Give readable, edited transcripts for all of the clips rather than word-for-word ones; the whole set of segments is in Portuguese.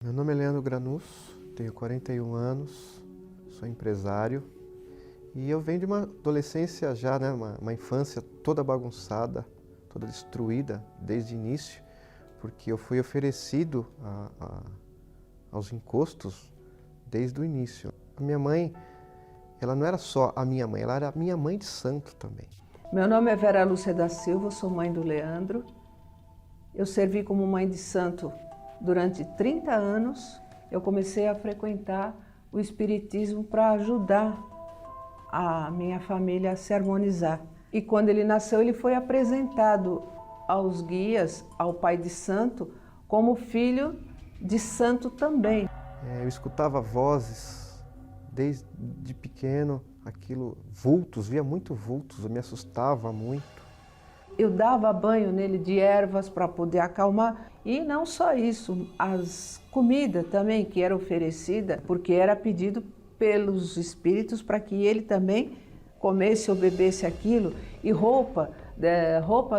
Meu nome é Leandro Granus, tenho 41 anos, sou empresário e eu venho de uma adolescência já, né, uma infância toda bagunçada, toda destruída desde o início, porque eu fui oferecido aos encostos desde o início. A minha mãe, ela não era só a minha mãe, ela era a minha mãe de santo também. Meu nome é Vera Lúcia da Silva, sou mãe do Leandro. Eu servi como mãe de santo durante 30 anos. Eu comecei a frequentar o espiritismo para ajudar a minha família a se harmonizar. E quando ele nasceu, ele foi apresentado aos guias, ao pai de santo, como filho de santo também. Eu escutava vozes desde pequeno, vultos, via muito vultos, eu me assustava muito. Eu dava banho nele de ervas para poder acalmar. E não só isso, as comidas também que era oferecida, porque era pedido pelos espíritos para que ele também comesse ou bebesse aquilo. E roupa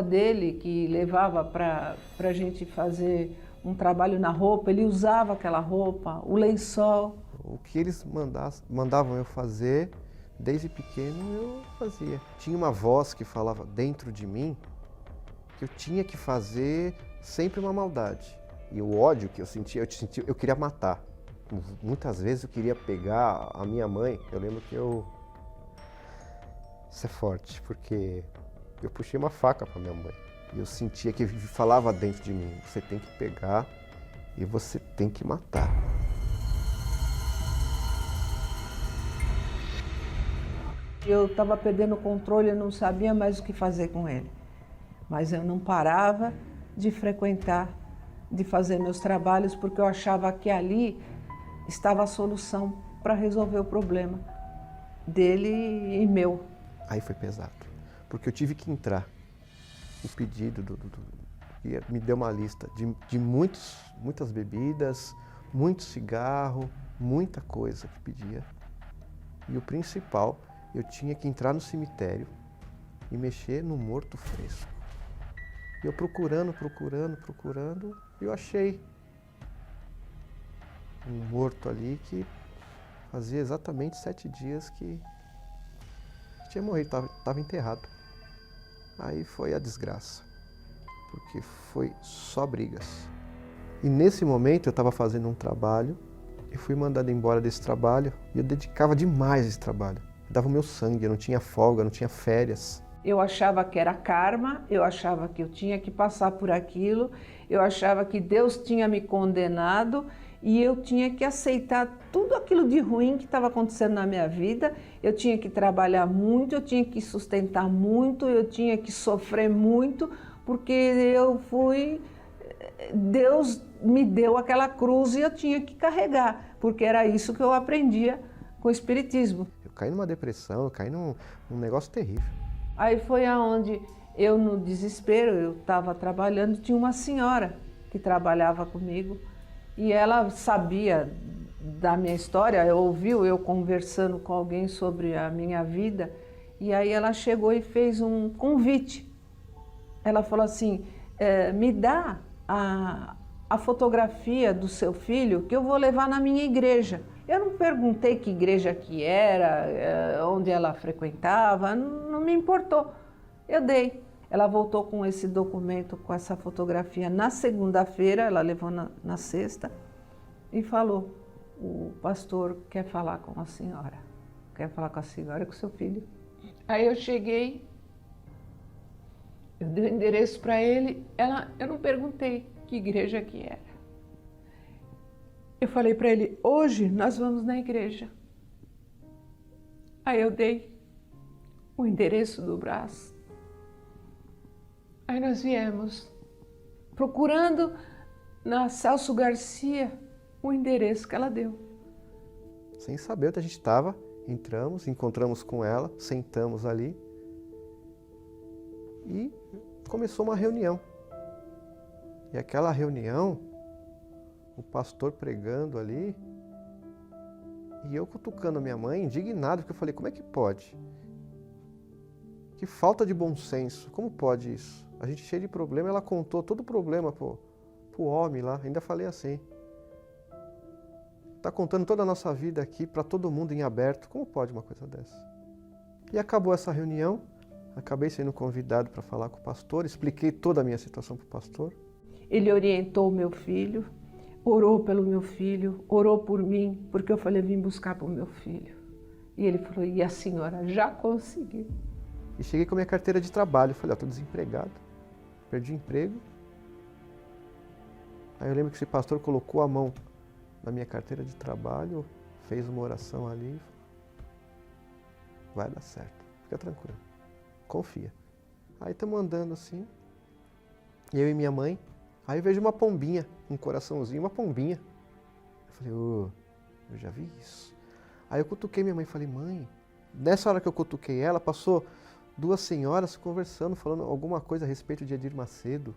dele que levava para a gente fazer um trabalho na roupa, ele usava aquela roupa, o lençol. O que eles mandavam eu fazer, desde pequeno eu fazia. Tinha uma voz que falava dentro de mim que eu tinha que fazer sempre uma maldade. E o ódio que eu sentia, eu queria matar. Muitas vezes eu queria pegar a minha mãe. Eu lembro que Isso é forte, porque eu puxei uma faca para minha mãe. E eu sentia que falava dentro de mim, você tem que pegar e você tem que matar. Eu estava perdendo o controle, eu não sabia mais o que fazer com ele. Mas eu não parava de frequentar, de fazer meus trabalhos, porque eu achava que ali estava a solução para resolver o problema dele e meu. Aí foi pesado, porque eu tive que entrar. O pedido me deu uma lista de muitas bebidas, muito cigarro, muita coisa que pedia. E o principal, eu tinha que entrar no cemitério e mexer no morto fresco. E eu procurando, eu achei um morto ali que fazia exatamente 7 dias que tinha morrido, estava enterrado. Aí foi a desgraça, porque foi só brigas. E nesse momento eu estava fazendo um trabalho, eu fui mandado embora desse trabalho e eu dedicava demais a esse trabalho. Eu dava o meu sangue, eu não tinha folga, eu não tinha férias. Eu achava que era karma, eu achava que eu tinha que passar por aquilo, eu achava que Deus tinha me condenado e eu tinha que aceitar tudo aquilo de ruim que estava acontecendo na minha vida. Eu tinha que trabalhar muito, eu tinha que sustentar muito, eu tinha que sofrer muito, porque Deus me deu aquela cruz e eu tinha que carregar, porque era isso que eu aprendia com o espiritismo. Eu caí numa depressão, eu caí num negócio terrível. Aí foi aonde eu, no desespero, eu estava trabalhando, tinha uma senhora que trabalhava comigo e ela sabia da minha história, ouviu eu conversando com alguém sobre a minha vida e aí ela chegou e fez um convite. Ela falou assim, me dá a fotografia do seu filho que eu vou levar na minha igreja. Eu não perguntei que igreja que era, onde ela frequentava, não me importou. Eu dei. Ela voltou com esse documento, com essa fotografia na segunda-feira, ela levou na sexta e falou, o pastor quer falar com a senhora. Quer falar com a senhora e com o seu filho. Aí eu cheguei, eu dei o endereço para ele, eu não perguntei que igreja que era. Eu falei para ele, hoje nós vamos na igreja. Aí eu dei o endereço do Brás. Aí nós viemos, procurando na Celso Garcia o endereço que ela deu. Sem saber onde a gente estava, encontramos com ela, sentamos ali e começou uma reunião. E aquela reunião, o pastor pregando ali, e eu cutucando a minha mãe, indignado, porque eu falei, como é que pode? Que falta de bom senso, como pode isso? A gente cheio de problema, ela contou todo o problema pro homem lá, ainda falei assim. está contando toda a nossa vida aqui para todo mundo em aberto. Como pode uma coisa dessa? E acabou essa reunião, acabei sendo convidado para falar com o pastor, expliquei toda a minha situação para o pastor. Ele orientou o meu filho, orou pelo meu filho, orou por mim, porque eu falei, vim buscar para o meu filho. E ele falou, e a senhora já conseguiu. E cheguei com a minha carteira de trabalho, falei, estou desempregado, perdi o emprego. Aí eu lembro que esse pastor colocou a mão na minha carteira de trabalho, fez uma oração ali, vai dar certo, fica tranquilo, confia. Aí estamos andando assim, eu e minha mãe, aí eu vejo uma pombinha, um coraçãozinho, uma pombinha. Eu falei, eu já vi isso. Aí eu cutuquei minha mãe e falei, mãe, nessa hora que eu cutuquei ela, passou duas senhoras conversando, falando alguma coisa a respeito de Edir Macedo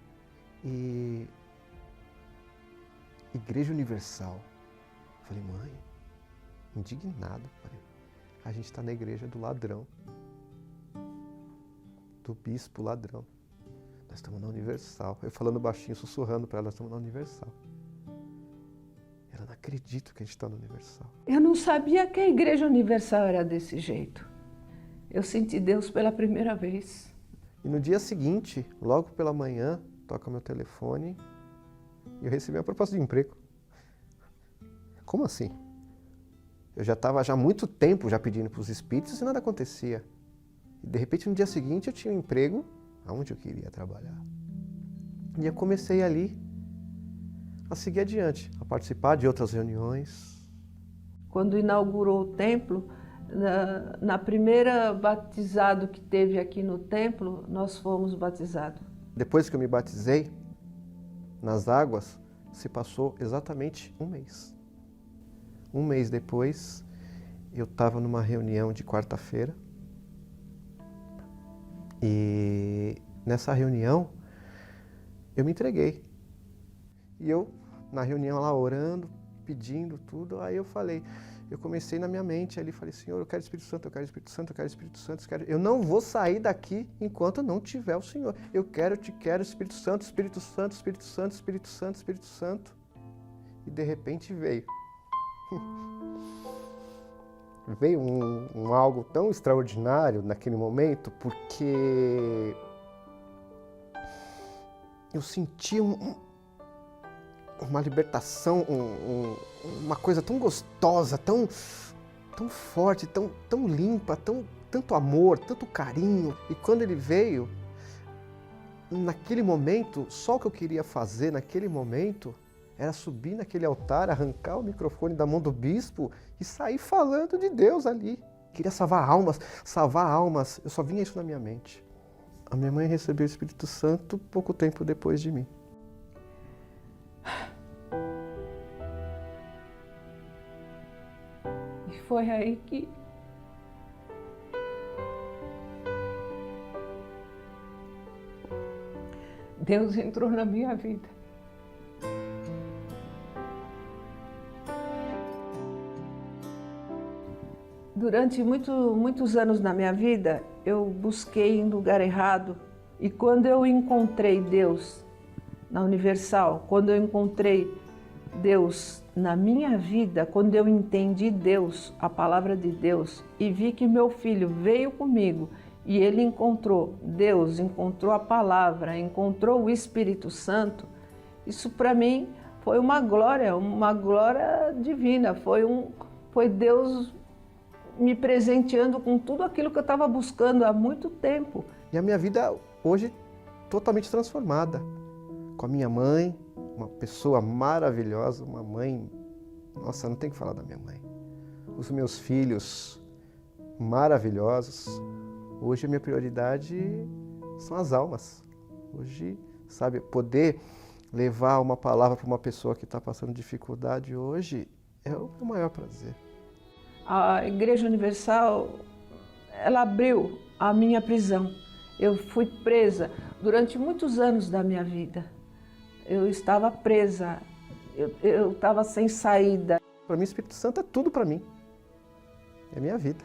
e Igreja Universal. Eu falei, mãe, indignado, falei, a gente está na igreja do ladrão, do bispo ladrão. Nós estamos na Universal. Eu falando baixinho, sussurrando para ela, nós estamos na Universal. Ela não acredita que a gente está na Universal. Eu não sabia que a Igreja Universal era desse jeito. Eu senti Deus pela primeira vez. E no dia seguinte, logo pela manhã, toca meu telefone e eu recebi uma proposta de emprego. Como assim? Eu já estava há muito tempo já pedindo para os espíritos e nada acontecia. E de repente no dia seguinte eu tinha um emprego aonde eu queria trabalhar. E eu comecei ali a seguir adiante, a participar de outras reuniões. Quando inaugurou o templo, na primeira batizado que teve aqui no templo, nós fomos batizados. Depois que eu me batizei nas águas, se passou exatamente um mês. Um mês depois, eu estava numa reunião de quarta-feira e nessa reunião eu me entreguei. E eu, na reunião lá, orando, pedindo tudo, aí eu comecei na minha mente ali, falei, Senhor, eu quero Espírito Santo, eu quero Espírito Santo, eu quero Espírito Santo, eu não vou sair daqui enquanto não tiver o Senhor. Eu te quero, Espírito Santo, Espírito Santo, Espírito Santo, Espírito Santo, Espírito Santo. E de repente veio. Veio um algo tão extraordinário naquele momento, porque eu senti uma libertação, uma coisa tão gostosa, tão forte, tão limpa, tanto amor, tanto carinho. E quando ele veio, naquele momento, só o que eu queria fazer naquele momento era subir naquele altar, arrancar o microfone da mão do bispo e sair falando de Deus ali. Queria salvar almas, eu só vinha isso na minha mente. A minha mãe recebeu o Espírito Santo pouco tempo depois de mim. E foi aí que Deus entrou na minha vida. Durante muitos anos na minha vida, eu busquei em lugar errado. E quando eu encontrei Deus na Universal, quando eu encontrei Deus na minha vida, quando eu entendi Deus, a palavra de Deus, e vi que meu filho veio comigo e ele encontrou Deus, encontrou a palavra, encontrou o Espírito Santo, isso para mim foi uma glória divina, foi Deus me presenteando com tudo aquilo que eu estava buscando há muito tempo. E a minha vida hoje totalmente transformada. Com a minha mãe, uma pessoa maravilhosa, uma mãe... Nossa, não tem que falar da minha mãe. Os meus filhos maravilhosos. Hoje a minha prioridade são as almas. Hoje, sabe, poder levar uma palavra para uma pessoa que está passando dificuldade hoje é o meu maior prazer. A Igreja Universal, ela abriu a minha prisão. Eu fui presa durante muitos anos da minha vida. Eu estava presa, eu estava sem saída. Para mim, o Espírito Santo é tudo para mim. É a minha vida.